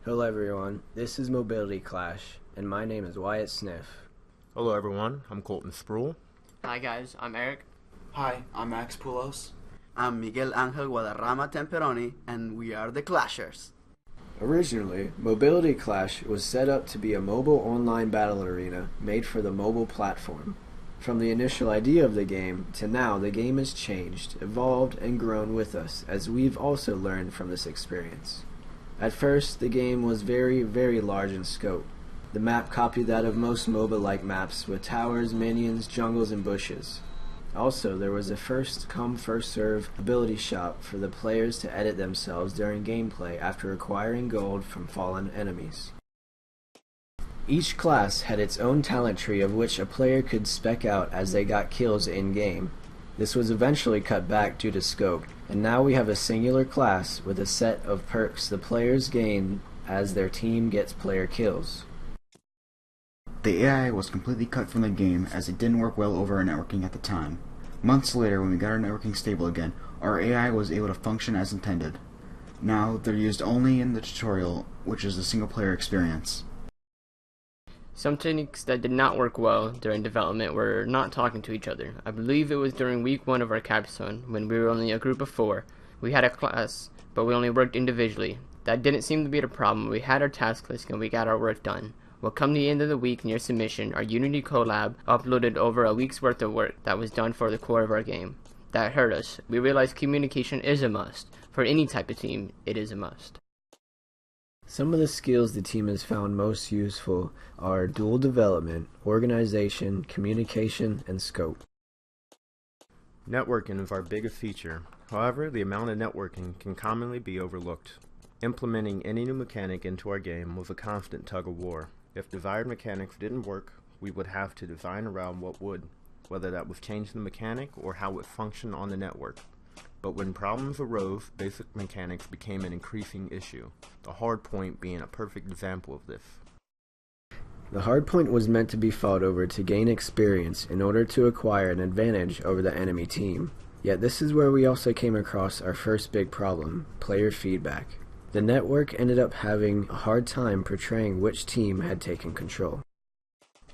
Hello everyone, this is Mobility Clash, and my name is Wyatt Sniff. Hello everyone, I'm Colton Sproul. Hi guys, I'm Eric. Hi, I'm Max Poulos. I'm Miguel Angel Guadarrama Temperoni, and we are the Clashers. Originally, Mobility Clash was set up to be a mobile online battle arena made for the mobile platform. From the initial idea of the game to now, the game has changed, evolved, and grown with us, as we've also learned from this experience. At first, the game was very, very large in scope. The map copied that of most MOBA-like maps, with towers, minions, jungles, and bushes. Also, there was a first-come, first-serve ability shop for the players to edit themselves during gameplay after acquiring gold from fallen enemies. Each class had its own talent tree of which a player could spec out as they got kills in-game. This was eventually cut back due to scope, and now we have a singular class with a set of perks the players gain as their team gets player kills. The AI was completely cut from the game as it didn't work well over our networking at the time. Months later, when we got our networking stable again, our AI was able to function as intended. Now, they're used only in the tutorial, which is the single-player experience. Some techniques that did not work well during development were not talking to each other. I believe it was during week 1 of our capstone, when we were only a group of 4. We had a class, but we only worked individually. That didn't seem to be a problem. We had our task list and we got our work done. Well, come the end of the week near submission, our Unity collab uploaded over a week's worth of work that was done for the core of our game. That hurt us. We realized communication is a must. For any type of team, it is a must. Some of the skills the team has found most useful are dual development, organization, communication, and scope. Networking is our biggest feature. However, the amount of networking can commonly be overlooked. Implementing any new mechanic into our game was a constant tug of war. If desired mechanics didn't work, we would have to design around what would, whether that was changing the mechanic or how it functioned on the network. But when problems arose, basic mechanics became an increasing issue, the hard point being a perfect example of this. The hard point was meant to be fought over to gain experience in order to acquire an advantage over the enemy team. Yet this is where we also came across our first big problem, player feedback. The network ended up having a hard time portraying which team had taken control.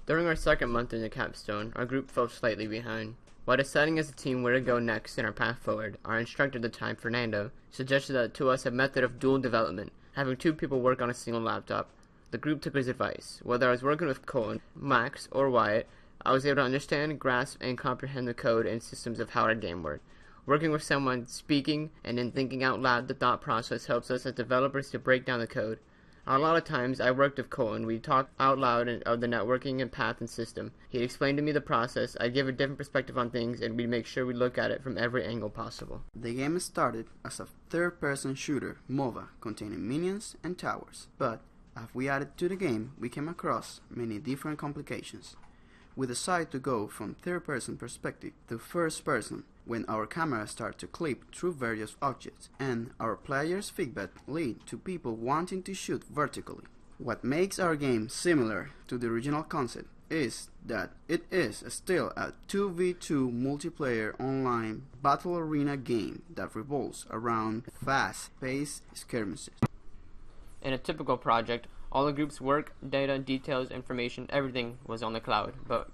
During our second month in the capstone, our group fell slightly behind. While deciding as a team where to go next in our path forward, our instructor at the time, Fernando, suggested that to us a method of dual development, having 2 people work on a single laptop. The group took his advice. Whether I was working with Colin, Max, or Wyatt, I was able to understand, grasp, and comprehend the code and systems of how our game worked. Working with someone, speaking, and then thinking out loud the thought process helps us as developers to break down the code. A lot of times I worked with Colin. We talked out loud of the networking and path and system. He'd explain to me the process, I'd give a different perspective on things, and we'd make sure we look at it from every angle possible. The game started as a third-person shooter, MOBA, containing minions and towers. But as we added to the game, we came across many different complications. We decided to go from third-person perspective to first-person when our camera started to clip through various objects, and our players' feedback led to people wanting to shoot vertically. What makes our game similar to the original concept is that it is still a 2v2 multiplayer online battle arena game that revolves around fast-paced skirmishes. In a typical project, all the group's work, data, details, information, everything was on the cloud, but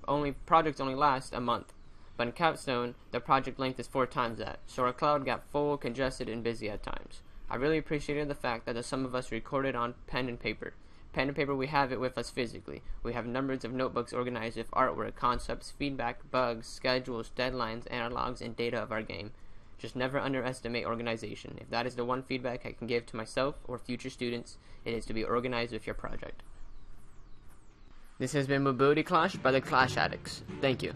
projects only last a month. But in Capstone, the project length is 4 times that, so our cloud got full, congested, and busy at times. I really appreciated the fact that some of us recorded on pen and paper. Pen and paper, we have it with us physically. We have numbers of notebooks organized with artwork, concepts, feedback, bugs, schedules, deadlines, analogs, and data of our game. Just never underestimate organization. If that is the one feedback I can give to myself or future students, it is to be organized with your project. This has been Mobility Clash by the Clash Addicts. Thank you.